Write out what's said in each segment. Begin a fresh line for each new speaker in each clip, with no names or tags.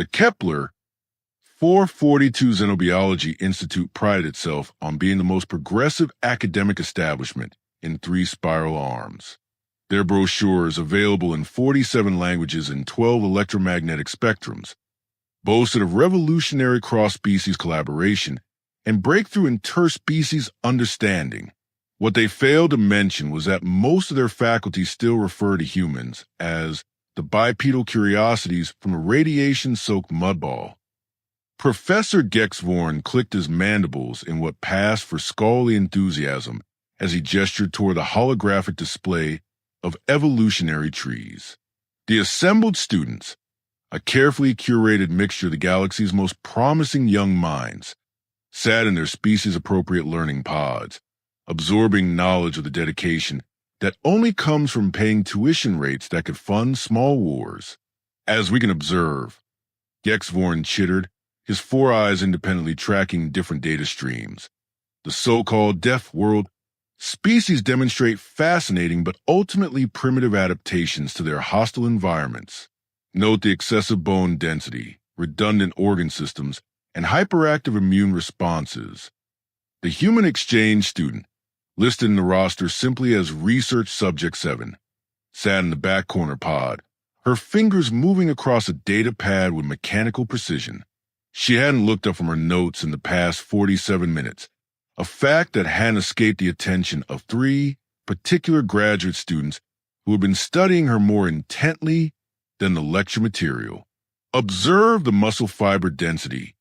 The Kepler 442 Xenobiology Institute prided itself on being the most progressive academic establishment in 3 spiral arms. Their brochures, available in 47 languages and 12 electromagnetic spectrums, boasted of revolutionary cross-species collaboration and breakthrough interspecies understanding. What they failed to mention was that most of their faculty still refer to humans as the bipedal curiosities from a radiation-soaked mudball. Professor Gexvorn clicked his mandibles in what passed for scholarly enthusiasm as he gestured toward the holographic display of evolutionary trees. The assembled students, a carefully curated mixture of the galaxy's most promising young minds, sat in their species-appropriate learning pods, absorbing knowledge of the dedication that only comes from paying tuition rates that could fund small wars. As we can observe, Gexvorn chittered, his 4 eyes independently tracking different data streams. The so-called Deathworld species demonstrate fascinating but ultimately primitive adaptations to their hostile environments. Note the excessive bone density, redundant organ systems, and hyperactive immune responses. The human exchange student, listed in the roster simply as Research Subject 7, sat in the back corner pod, her fingers moving across a data pad with mechanical precision. She hadn't looked up from her notes in the past 47 minutes, a fact that hadn't escaped the attention of 3 particular graduate students who had been studying her more intently than the lecture material. Observe the muscle fiber density,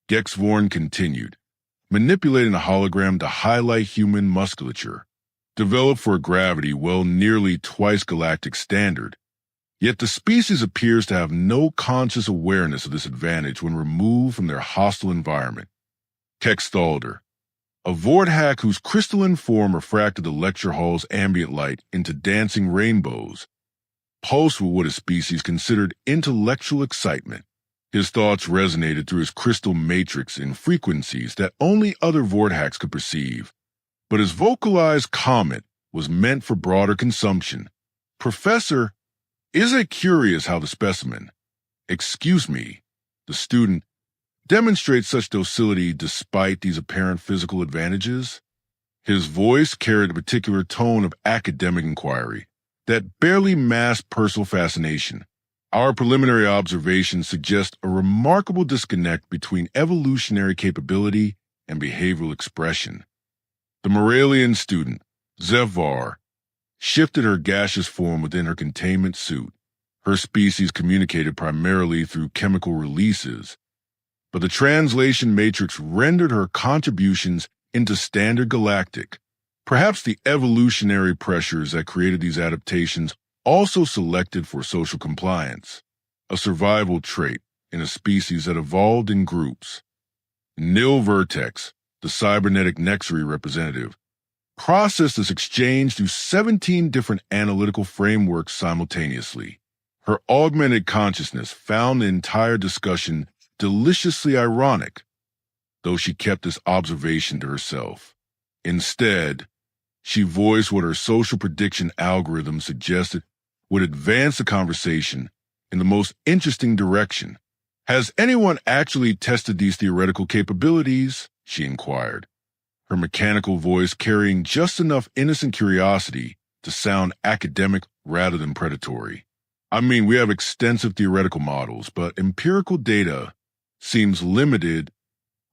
Gexvorn continued, manipulating a hologram to highlight human musculature, developed for a gravity nearly twice galactic standard. Yet the species appears to have no conscious awareness of this advantage when removed from their hostile environment. Kextalder, a Vorthack whose crystalline form refracted the lecture hall's ambient light into dancing rainbows, pulsed with what his species considered intellectual excitement. His thoughts resonated through his crystal matrix in frequencies that only other Vorthacks could perceive, but his vocalized comment was meant for broader consumption. Professor, isn't it curious how the specimen, the student, demonstrates such docility despite these apparent physical advantages? His voice carried a particular tone of academic inquiry that barely masked personal fascination. Our preliminary observations suggest a remarkable disconnect between evolutionary capability and behavioral expression. The Moralian student, Zevvar, shifted her gaseous form within her containment suit. Her species communicated primarily through chemical releases, but the translation matrix rendered her contributions into standard galactic. Perhaps the evolutionary pressures that created these adaptations also selected for social compliance, a survival trait in a species that evolved in groups. Nil Vertex, the cybernetic Nexury representative, processed this exchange through 17 different analytical frameworks simultaneously. Her augmented consciousness found the entire discussion deliciously ironic, though she kept this observation to herself. Instead, she voiced what her social prediction algorithm suggested would advance the conversation in the most interesting direction. Has anyone actually tested these theoretical capabilities? She inquired, her mechanical voice carrying just enough innocent curiosity to sound academic rather than predatory. I mean, we have extensive theoretical models, but empirical data seems limited.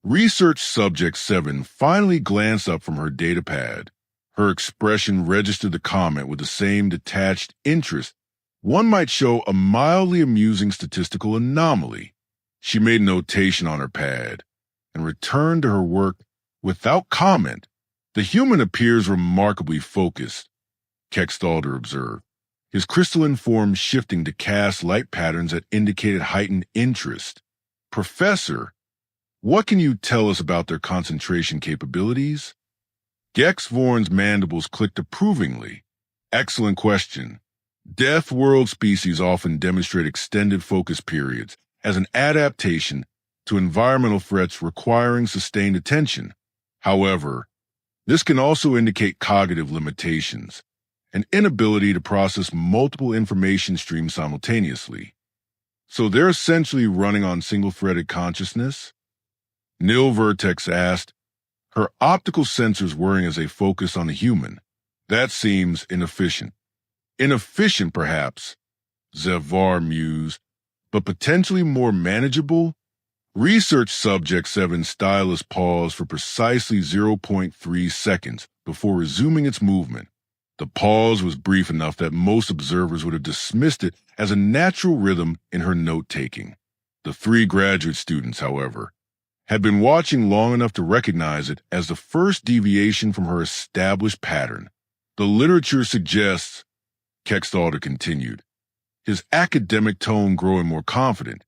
Research Subject 7 finally glanced up from her data pad. Her expression registered the comment with the same detached interest one might show a mildly amusing statistical anomaly. She made a notation on her pad and returned to her work without comment. The human appears remarkably focused, Kextalder observed, his crystalline form shifting to cast light patterns that indicated heightened interest. Professor, what can you tell us about their concentration capabilities? Gexvorn's mandibles clicked approvingly. Excellent question. Deathworld species often demonstrate extended focus periods as an adaptation to environmental threats requiring sustained attention. However, this can also indicate cognitive limitations, an inability to process multiple information streams simultaneously. So they're essentially running on single-threaded consciousness? Nil Vertex asked, her optical sensors whirring as they focus on the human. That seems inefficient. Inefficient, perhaps, Zevar mused, but potentially more manageable? Research Subject 7's stylus paused for precisely 0.3 seconds before resuming its movement. The pause was brief enough that most observers would have dismissed it as a natural rhythm in her note-taking. The three graduate students, however, had been watching long enough to recognize it as the first deviation from her established pattern. The literature suggests, Kextalder continued, his academic tone growing more confident,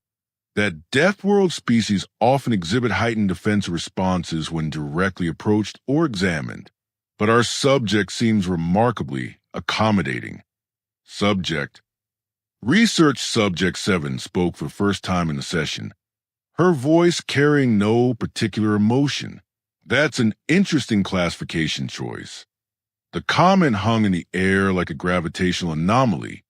that Deathworld species often exhibit heightened defensive responses when directly approached or examined. But our subject seems remarkably accommodating. Research Subject 7 spoke for the first time in the session, her voice carrying no particular emotion. That's an interesting classification choice. The comment hung in the air like a gravitational anomaly,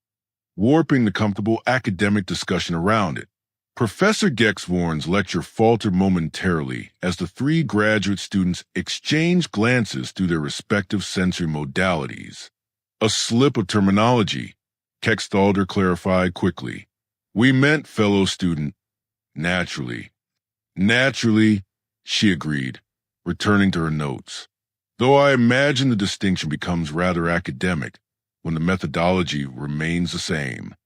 warping the comfortable academic discussion around it. Professor Gexvorn's lecture faltered momentarily as the three graduate students exchanged glances through their respective sensory modalities. A slip of terminology, Kextalder clarified quickly. We meant fellow student. Naturally. Naturally, she agreed, returning to her notes. Though I imagine the distinction becomes rather academic when the methodology remains the same.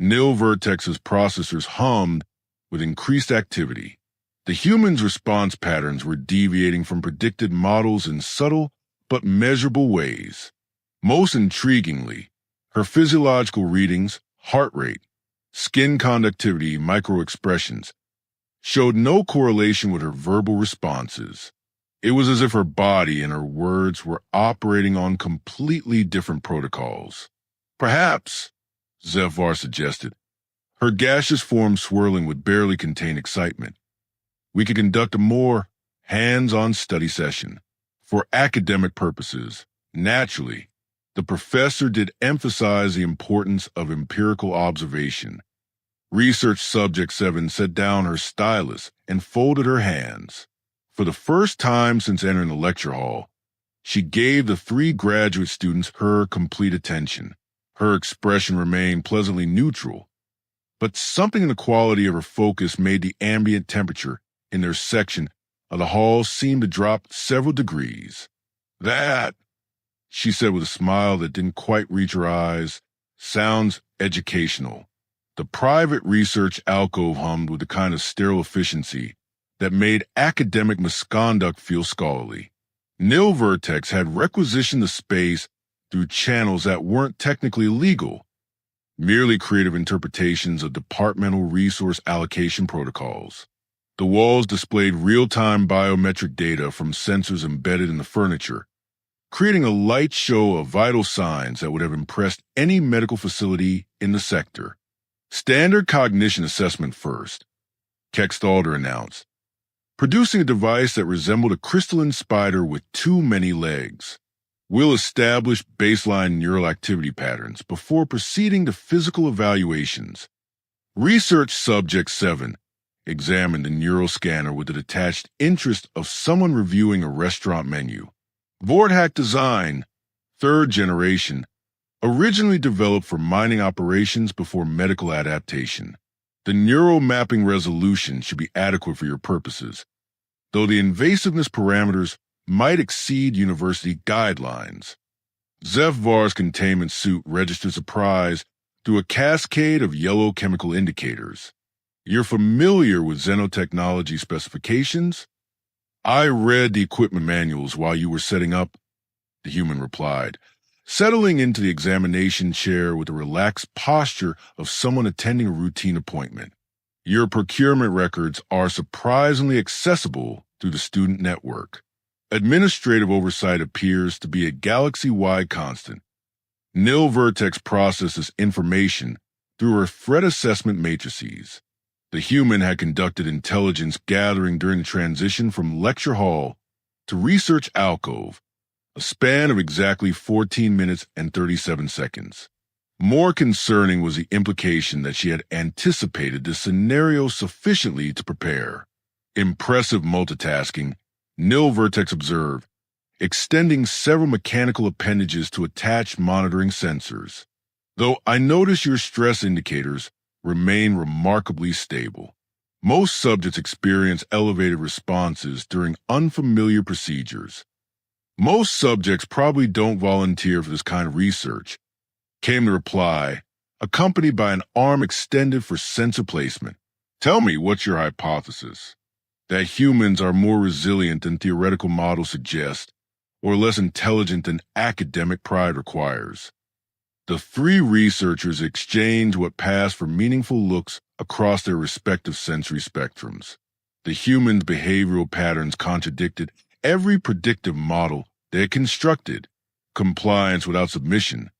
Nil Vertex's processors hummed with increased activity. The human's response patterns were deviating from predicted models in subtle but measurable ways. Most intriguingly, her physiological readings, heart rate, skin conductivity, microexpressions, showed no correlation with her verbal responses. It was as if her body and her words were operating on completely different protocols. Perhaps, Zevar suggested, her gaseous form swirling would barely contain excitement. We could conduct a more hands-on study session. For academic purposes, naturally, the professor did emphasize the importance of empirical observation. Research Subject 7 set down her stylus and folded her hands. For the first time since entering the lecture hall, she gave the three graduate students her complete attention. Her expression remained pleasantly neutral, but something in the quality of her focus made the ambient temperature in their section of the hall seem to drop several degrees. That, she said with a smile that didn't quite reach her eyes, sounds educational. The private research alcove hummed with the kind of sterile efficiency that made academic misconduct feel scholarly. Nil Vertex had requisitioned the space through channels that weren't technically legal, merely creative interpretations of departmental resource allocation protocols. The walls displayed real-time biometric data from sensors embedded in the furniture, creating a light show of vital signs that would have impressed any medical facility in the sector. Standard cognition assessment first, Kextalder announced, producing a device that resembled a crystalline spider with too many legs. We'll establish baseline neural activity patterns before proceeding to physical evaluations. Research Subject 7 examined the neural scanner with the detached interest of someone reviewing a restaurant menu. Vorthack design, third generation, originally developed for mining operations before medical adaptation. The neural mapping resolution should be adequate for your purposes, though the invasiveness parameters might exceed university guidelines. Zevvar's containment suit registered surprise through a cascade of yellow chemical indicators. You're familiar with xenotechnology specifications? I read the equipment manuals while you were setting up, the human replied, settling into the examination chair with the relaxed posture of someone attending a routine appointment. Your procurement records are surprisingly accessible through the student network. Administrative oversight appears to be a galaxy-wide constant. Nil Vertex processes information through her threat assessment matrices. The human had conducted intelligence gathering during the transition from lecture hall to research alcove, a span of exactly 14 minutes and 37 seconds. More concerning was the implication that she had anticipated this scenario sufficiently to prepare. Impressive multitasking, Nil Vertex observed, extending several mechanical appendages to attach monitoring sensors. Though I notice your stress indicators remain remarkably stable. Most subjects experience elevated responses during unfamiliar procedures. Most subjects probably don't volunteer for this kind of research, came the reply, accompanied by an arm extended for sensor placement. Tell me, what's your hypothesis? That humans are more resilient than theoretical models suggest, or less intelligent than academic pride requires? The three researchers exchanged what passed for meaningful looks across their respective sensory spectrums. The humans' behavioral patterns contradicted every predictive model they had constructed: compliance without submission,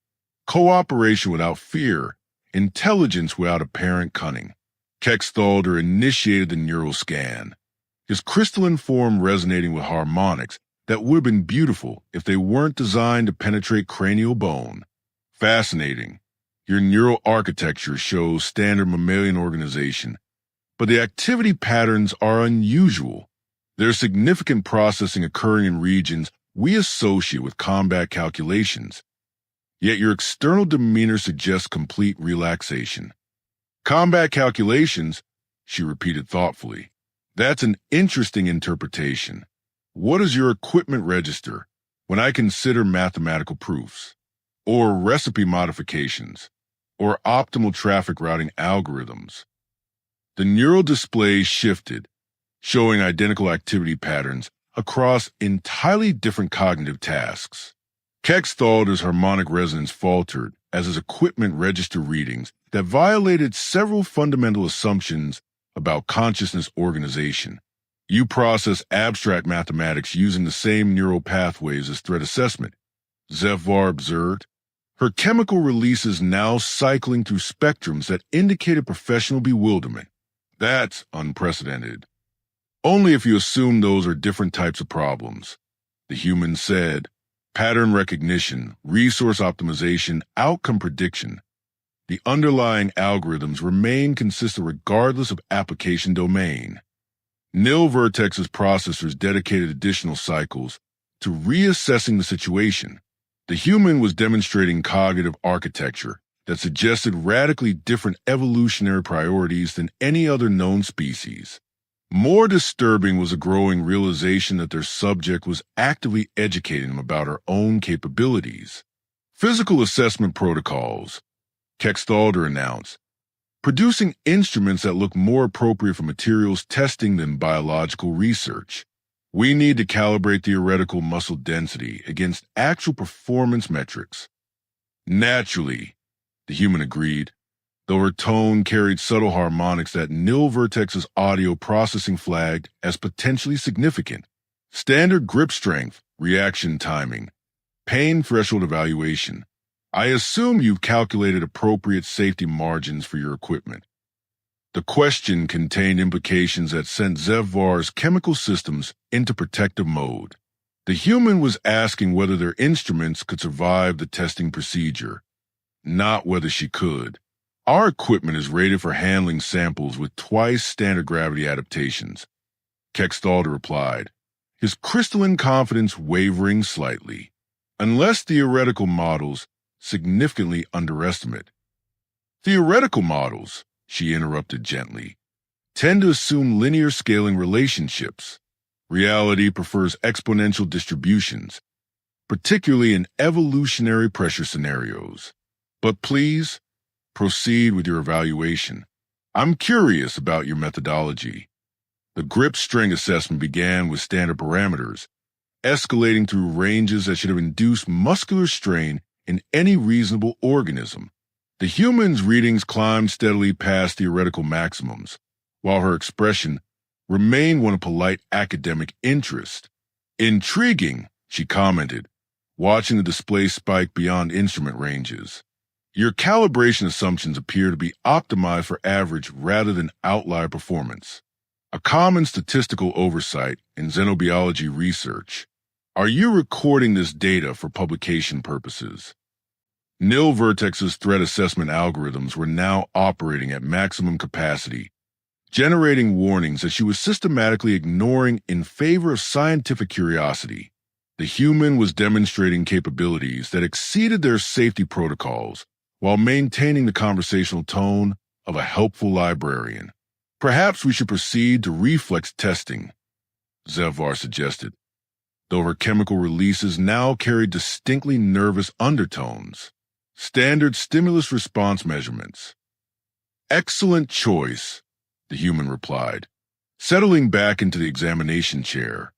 cooperation without fear, intelligence without apparent cunning. Kexthalder initiated the neural scan, his crystalline form resonating with harmonics that would have been beautiful if they weren't designed to penetrate cranial bone. Fascinating. Your neural architecture shows standard mammalian organization, but the activity patterns are unusual. There's significant processing occurring in regions we associate with combat calculations. Yet your external demeanor suggests complete relaxation. Combat calculations, she repeated thoughtfully. That's an interesting interpretation. What does your equipment register when I consider mathematical proofs, or recipe modifications, or optimal traffic routing algorithms? The neural displays shifted, showing identical activity patterns across entirely different cognitive tasks. Kexthalder's harmonic resonance faltered as his equipment registered readings that violated several fundamental assumptions about consciousness organization. You process abstract mathematics using the same neural pathways as threat assessment, Zevvar observed, her chemical releases now cycling through spectrums that indicated professional bewilderment. That's unprecedented. Only if you assume those are different types of problems, the human said. Pattern recognition, resource optimization, outcome prediction. The underlying algorithms remain consistent regardless of application domain. Nil Vertex's processors dedicated additional cycles to reassessing the situation. The human was demonstrating cognitive architecture that suggested radically different evolutionary priorities than any other known species. More disturbing was a growing realization that their subject was actively educating them about her own capabilities. Physical assessment protocols, Kexthalder announced, producing instruments that look more appropriate for materials testing than biological research. We need to calibrate theoretical muscle density against actual performance metrics. Naturally, the human agreed, though her tone carried subtle harmonics that Nil Vertex's audio processing flagged as potentially significant. Standard grip strength, reaction timing, pain threshold evaluation. I assume you've calculated appropriate safety margins for your equipment. The question contained implications that sent Zevvar's chemical systems into protective mode. The human was asking whether their instruments could survive the testing procedure, not whether she could. Our equipment is rated for handling samples with twice standard gravity adaptations, Kexthalder replied, his crystalline confidence wavering slightly. Unless theoretical models significantly underestimate. Theoretical models, she interrupted gently, tend to assume linear scaling relationships. Reality prefers exponential distributions, particularly in evolutionary pressure scenarios. But please, proceed with your evaluation. I'm curious about your methodology. The grip string assessment began with standard parameters, escalating through ranges that should have induced muscular strain in any reasonable organism. The human's readings climbed steadily past theoretical maximums, while her expression remained one of polite academic interest. Intriguing, she commented, watching the display spike beyond instrument ranges. Your calibration assumptions appear to be optimized for average rather than outlier performance, a common statistical oversight in xenobiology research. Are you recording this data for publication purposes? Nil Vertex's threat assessment algorithms were now operating at maximum capacity, generating warnings that she was systematically ignoring in favor of scientific curiosity. The human was demonstrating capabilities that exceeded their safety protocols while maintaining the conversational tone of a helpful librarian. Perhaps we should proceed to reflex testing, Zevvar suggested, though her chemical releases now carried distinctly nervous undertones. Standard stimulus response measurements. Excellent choice, the human replied, settling back into the examination chair,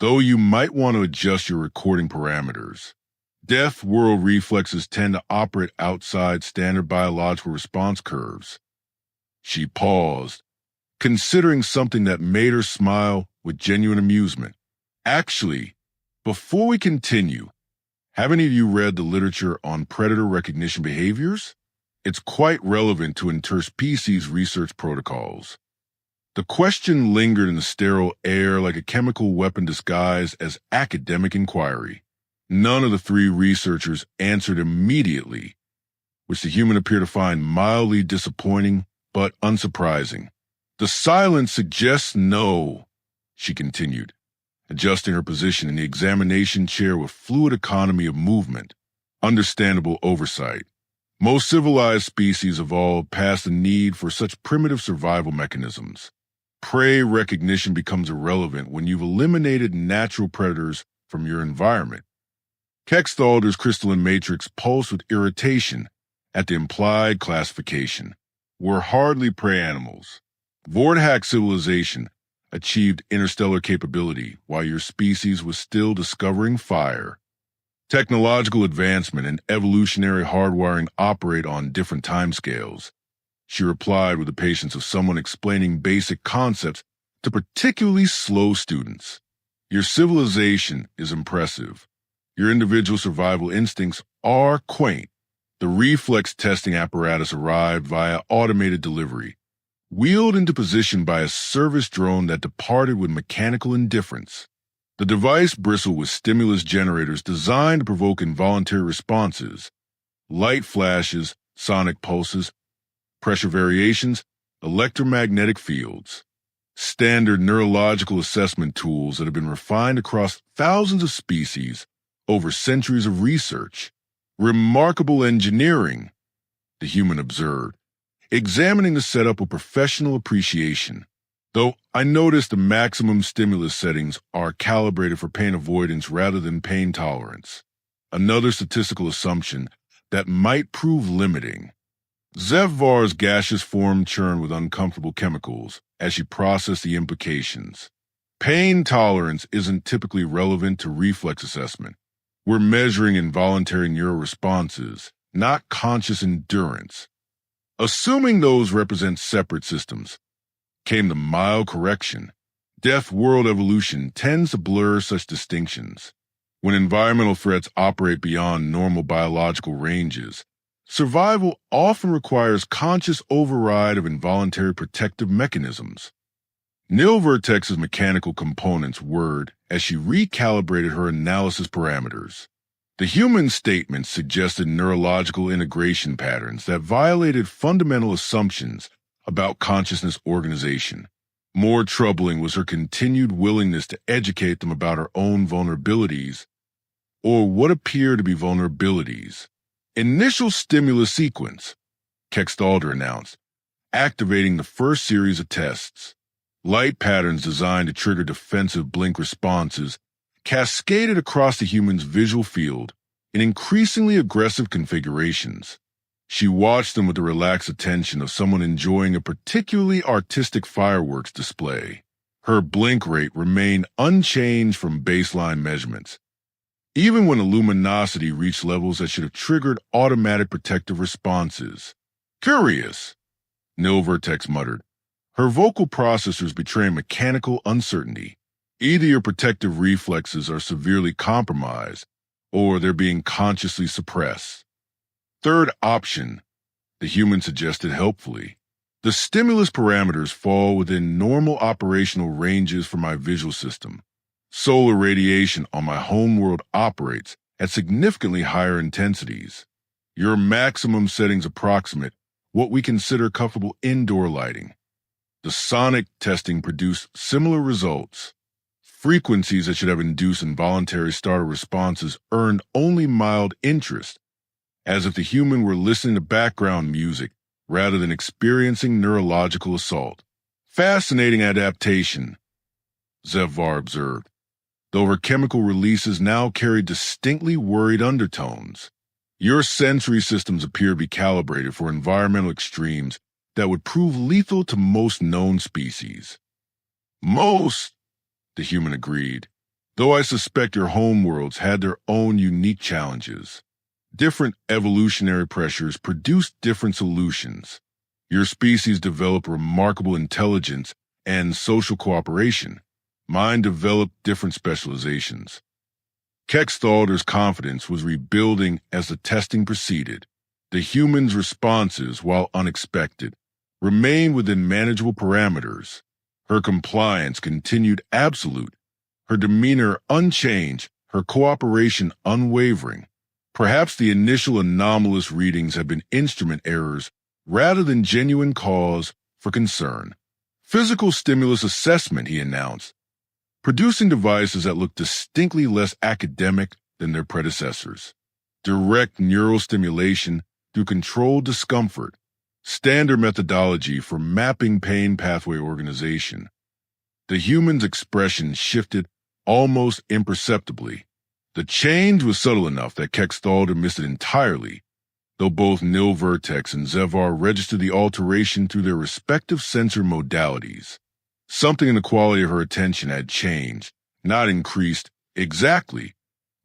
though you might want to adjust your recording parameters. Deathworld reflexes tend to operate outside standard biological response curves. She paused, considering something that made her smile with genuine amusement. Actually, before we continue, have any of you read the literature on predator recognition behaviors? It's quite relevant to interspecies research protocols. The question lingered in the sterile air like a chemical weapon disguised as academic inquiry. None of the three researchers answered immediately, which the human appeared to find mildly disappointing but unsurprising. The silence suggests no, she continued, adjusting her position in the examination chair with fluid economy of movement. Understandable oversight. Most civilized species evolved past the need for such primitive survival mechanisms. Prey recognition becomes irrelevant when you've eliminated natural predators from your environment. Kexthalder's crystalline matrix pulsed with irritation at the implied classification. We're hardly prey animals. Vordhack civilization achieved interstellar capability while your species was still discovering fire. Technological advancement and evolutionary hardwiring operate on different timescales, she replied with the patience of someone explaining basic concepts to particularly slow students. Your civilization is impressive. Your individual survival instincts are quaint. The reflex testing apparatus arrived via automated delivery, wheeled into position by a service drone that departed with mechanical indifference. The device bristled with stimulus generators designed to provoke involuntary responses, light flashes, sonic pulses, pressure variations, electromagnetic fields. Standard neurological assessment tools that have been refined across thousands of species over centuries of research. Remarkable engineering, the human observed, examining the setup with professional appreciation. Though I noticed the maximum stimulus settings are calibrated for pain avoidance rather than pain tolerance. Another statistical assumption that might prove limiting. Zevvar's gaseous form churned with uncomfortable chemicals as she processed the implications. Pain tolerance isn't typically relevant to reflex assessment. We're measuring involuntary neural responses, not conscious endurance. Assuming those represent separate systems, came the mild correction. Deathworld evolution tends to blur such distinctions. When environmental threats operate beyond normal biological ranges, survival often requires conscious override of involuntary protective mechanisms. Nil Vertex's mechanical components whirred as she recalibrated her analysis parameters. The human statement suggested neurological integration patterns that violated fundamental assumptions about consciousness organization. More troubling was her continued willingness to educate them about her own vulnerabilities, or what appear to be vulnerabilities. Initial stimulus sequence, Kexthalder announced, activating the first series of tests. Light patterns designed to trigger defensive blink responses cascaded across the human's visual field in increasingly aggressive configurations. She watched them with the relaxed attention of someone enjoying a particularly artistic fireworks display. Her blink rate remained unchanged from baseline measurements, even when luminosity reached levels that should have triggered automatic protective responses. Curious, Nil Vertex muttered, her vocal processors betraying mechanical uncertainty. Either your protective reflexes are severely compromised, or they're being consciously suppressed. Third option, the human suggested helpfully. The stimulus parameters fall within normal operational ranges for my visual system. Solar radiation on my homeworld operates at significantly higher intensities. Your maximum settings approximate what we consider comfortable indoor lighting. The sonic testing produced similar results. Frequencies that should have induced involuntary startle responses earned only mild interest, as if the human were listening to background music rather than experiencing neurological assault. Fascinating adaptation, Zevvar observed, though her chemical releases now carried distinctly worried undertones. Your sensory systems appear to be calibrated for environmental extremes that would prove lethal to most known species. Most, the human agreed, though I suspect your homeworlds had their own unique challenges. Different evolutionary pressures produce different solutions. Your species developed remarkable intelligence and social cooperation. Mine developed different specializations. Kexthalder's confidence was rebuilding as the testing proceeded. The human's responses, while unexpected, remained within manageable parameters. Her compliance continued absolute, her demeanor unchanged, her cooperation unwavering. Perhaps the initial anomalous readings had been instrument errors rather than genuine cause for concern. Physical stimulus assessment, he announced, producing devices that looked distinctly less academic than their predecessors. Direct neural stimulation through controlled discomfort, standard methodology for mapping pain pathway organization. The human's expression shifted almost imperceptibly. The change was subtle enough that Kexthalder missed it entirely, though both Nil Vertex and Zevvar registered the alteration through their respective sensor modalities. Something in the quality of her attention had changed, not increased exactly,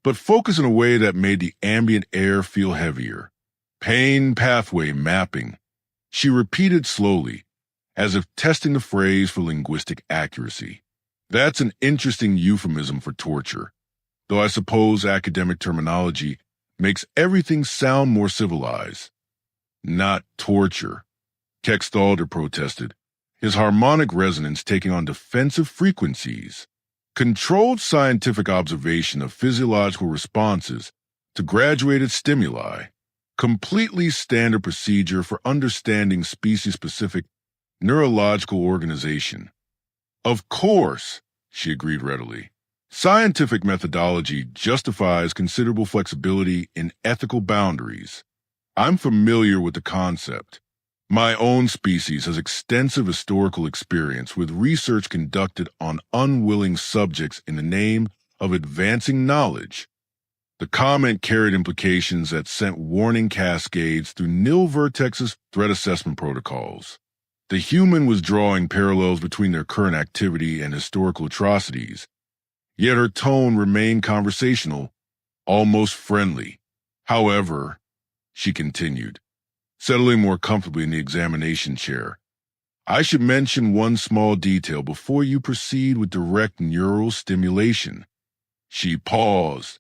but focused in a way that made the ambient air feel heavier. Pain pathway mapping, she repeated slowly, as if testing the phrase for linguistic accuracy. That's an interesting euphemism for torture, though I suppose academic terminology makes everything sound more civilized. Not torture, Kexthalder protested, his harmonic resonance taking on defensive frequencies. Controlled scientific observation of physiological responses to graduated stimuli. Completely standard procedure for understanding species-specific neurological organization. Of course, she agreed readily. Scientific methodology justifies considerable flexibility in ethical boundaries. I'm familiar with the concept. My own species has extensive historical experience with research conducted on unwilling subjects in the name of advancing knowledge. The comment carried implications that sent warning cascades through Nil Vertex's threat assessment protocols. The human was drawing parallels between their current activity and historical atrocities, yet her tone remained conversational, almost friendly. However, she continued, settling more comfortably in the examination chair, I should mention one small detail before you proceed with direct neural stimulation. She paused,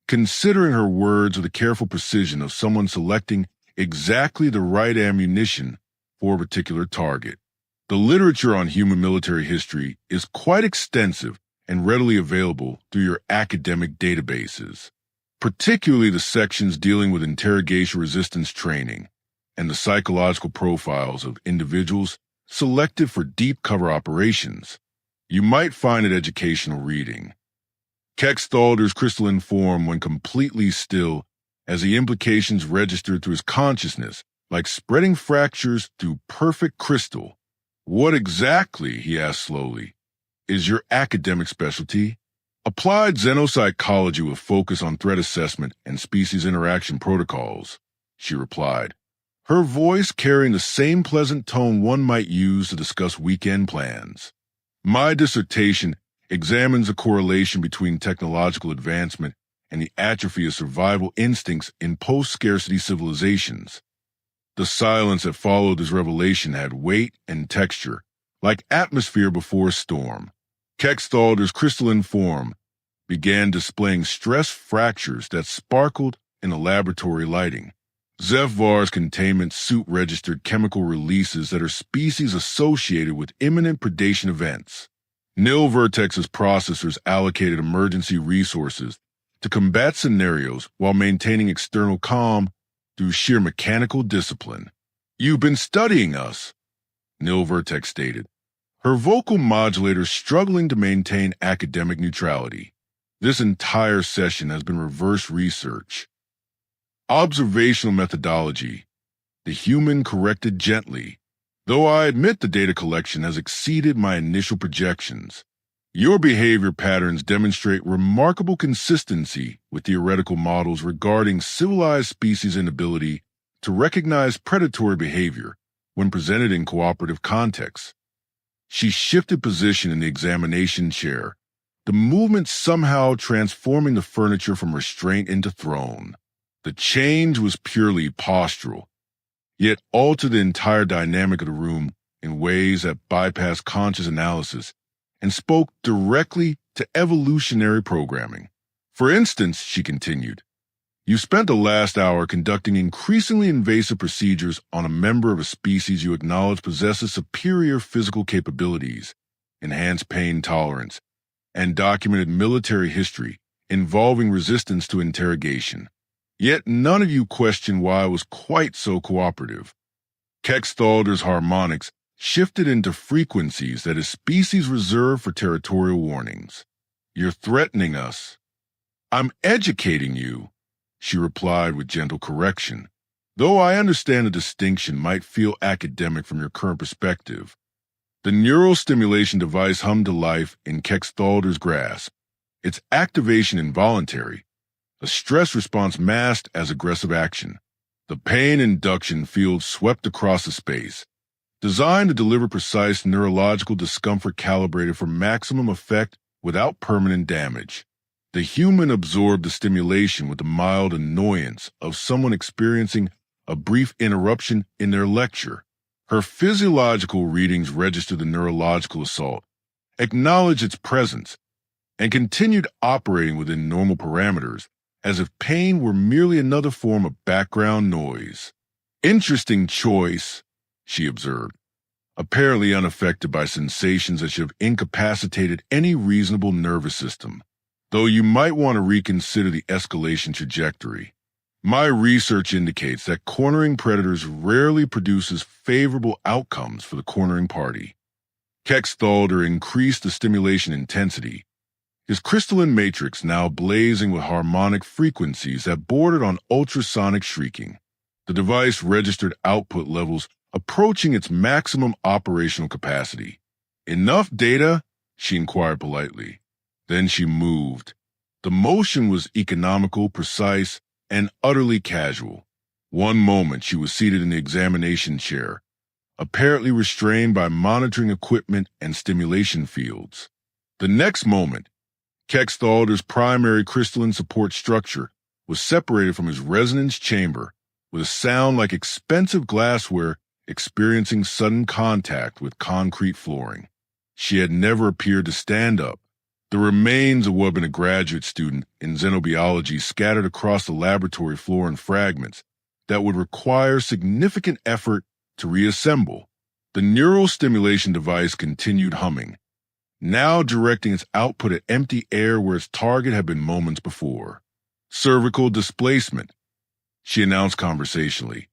considering her words with the careful precision of someone selecting exactly the right ammunition for a particular target. The literature on human military history is quite extensive and readily available through your academic databases, particularly the sections dealing with interrogation resistance training and the psychological profiles of individuals selected for deep cover operations. You might find it educational reading. Kexthalder's crystalline form went completely still as the implications registered through his consciousness, like spreading fractures through perfect crystal. What exactly, he asked slowly, is your academic specialty? Applied xenopsychology with focus on threat assessment and species interaction protocols, she replied, her voice carrying the same pleasant tone one might use to discuss weekend plans. My dissertation examines the correlation between technological advancement and the atrophy of survival instincts in post-scarcity civilizations. The silence that followed this revelation had weight and texture, like atmosphere before a storm. Kexthalder's crystalline form began displaying stress fractures that sparkled in the laboratory lighting. Zevvar's containment suit registered chemical releases that are species associated with imminent predation events. Nil Vertex's processors allocated emergency resources to combat scenarios while maintaining external calm through sheer mechanical discipline. You've been studying us, Nil Vertex stated, her vocal modulator struggling to maintain academic neutrality. This entire session has been reverse research. Observational methodology. The human corrected gently. Though I admit the data collection has exceeded my initial projections, your behavior patterns demonstrate remarkable consistency with theoretical models regarding civilized species' inability to recognize predatory behavior when presented in cooperative contexts. She shifted position in the examination chair, the movement somehow transforming the furniture from restraint into throne. The change was purely postural, yet altered the entire dynamic of the room in ways that bypassed conscious analysis and spoke directly to evolutionary programming. For instance, she continued, you spent the last hour conducting increasingly invasive procedures on a member of a species you acknowledge possesses superior physical capabilities, enhanced pain tolerance, and documented military history involving resistance to interrogation. Yet none of you questioned why I was quite so cooperative. Kexthalder's harmonics shifted into frequencies that his species reserved for territorial warnings. You're threatening us. I'm educating you, she replied with gentle correction. Though I understand the distinction might feel academic from your current perspective. The neural stimulation device hummed to life in Kexthalder's grasp, its activation involuntary, a stress response masked as aggressive action. The pain induction field swept across the space, designed to deliver precise neurological discomfort calibrated for maximum effect without permanent damage. The human absorbed the stimulation with the mild annoyance of someone experiencing a brief interruption in their lecture. Her physiological readings registered the neurological assault, acknowledged its presence, and continued operating within normal parameters, as if pain were merely another form of background noise. Interesting choice, she observed, apparently unaffected by sensations that should have incapacitated any reasonable nervous system, though you might want to reconsider the escalation trajectory. My research indicates that cornering predators rarely produces favorable outcomes for the cornering party. Kexthalder increased the stimulation intensity, his crystalline matrix now blazing with harmonic frequencies that bordered on ultrasonic shrieking. The device registered output levels approaching its maximum operational capacity. Enough data? She inquired politely. Then she moved. The motion was economical, precise, and utterly casual. One moment she was seated in the examination chair, apparently restrained by monitoring equipment and stimulation fields. The next moment, Kexthalder's primary crystalline support structure was separated from his resonance chamber with a sound like expensive glassware experiencing sudden contact with concrete flooring. She had never appeared to stand up. The remains of what had been a graduate student in xenobiology scattered across the laboratory floor in fragments that would require significant effort to reassemble. The neural stimulation device continued humming, now directing its output at empty air where its target had been moments before. Cervical displacement, she announced conversationally,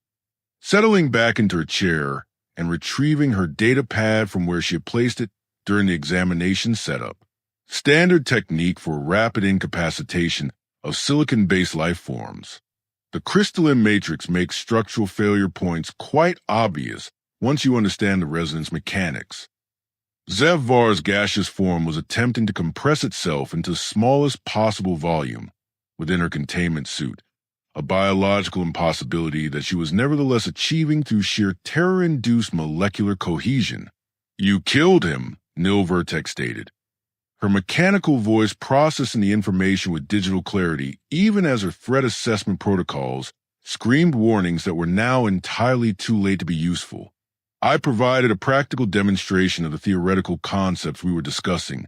settling back into her chair and retrieving her data pad from where she had placed it during the examination setup. Standard technique for rapid incapacitation of silicon-based life forms. The crystalline matrix makes structural failure points quite obvious once you understand the resonance mechanics. Zevvar's gaseous form was attempting to compress itself into the smallest possible volume within her containment suit, a biological impossibility that she was nevertheless achieving through sheer terror-induced molecular cohesion. You killed him, Nil Vertex stated, her mechanical voice processing the information with digital clarity even as her threat assessment protocols screamed warnings that were now entirely too late to be useful. I provided a practical demonstration of the theoretical concepts we were discussing.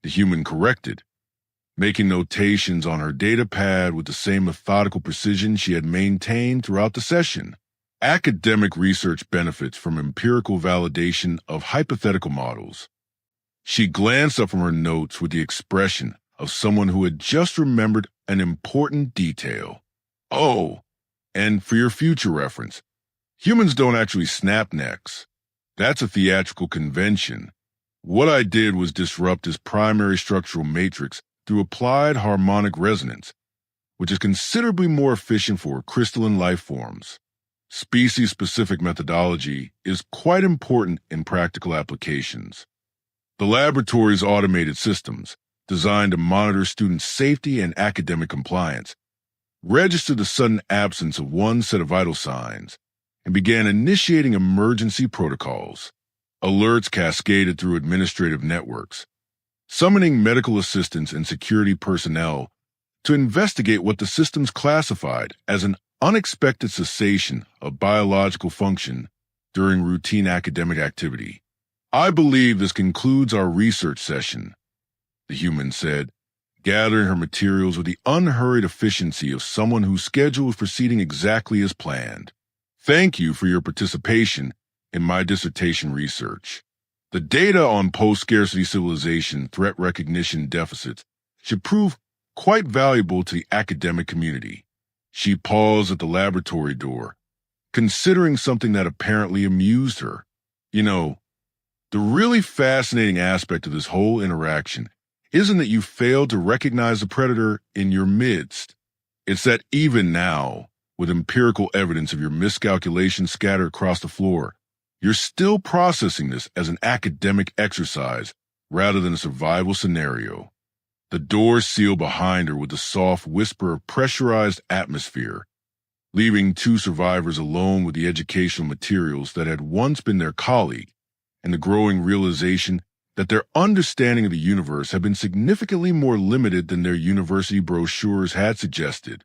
The human corrected, making notations on her data pad with the same methodical precision she had maintained throughout the session. Academic research benefits from empirical validation of hypothetical models. She glanced up from her notes with the expression of someone who had just remembered an important detail. Oh, And for your future reference, humans don't actually snap necks. That's a theatrical convention. What I did was disrupt his primary structural matrix through applied harmonic resonance, which is considerably more efficient for crystalline life forms. Species-specific methodology is quite important in practical applications. The laboratory's automated systems, designed to monitor students' safety and academic compliance, registered the sudden absence of one set of vital signs and began initiating emergency protocols. Alerts cascaded through administrative networks, summoning medical assistants and security personnel to investigate what the systems classified as an unexpected cessation of biological function during routine academic activity. I believe this concludes our research session, the human said, gathering her materials with the unhurried efficiency of someone whose schedule is proceeding exactly as planned. Thank you for your participation in my dissertation research. The data on post-scarcity civilization threat recognition deficits should prove quite valuable to the academic community. She paused at the laboratory door, considering something that apparently amused her. The really fascinating aspect of this whole interaction isn't that you failed to recognize the predator in your midst. It's that even now, with empirical evidence of your miscalculations scattered across the floor, you're still processing this as an academic exercise rather than a survival scenario. The door sealed behind her with the soft whisper of pressurized atmosphere, leaving two survivors alone with the educational materials that had once been their colleague and the growing realization that their understanding of the universe had been significantly more limited than their university brochures had suggested.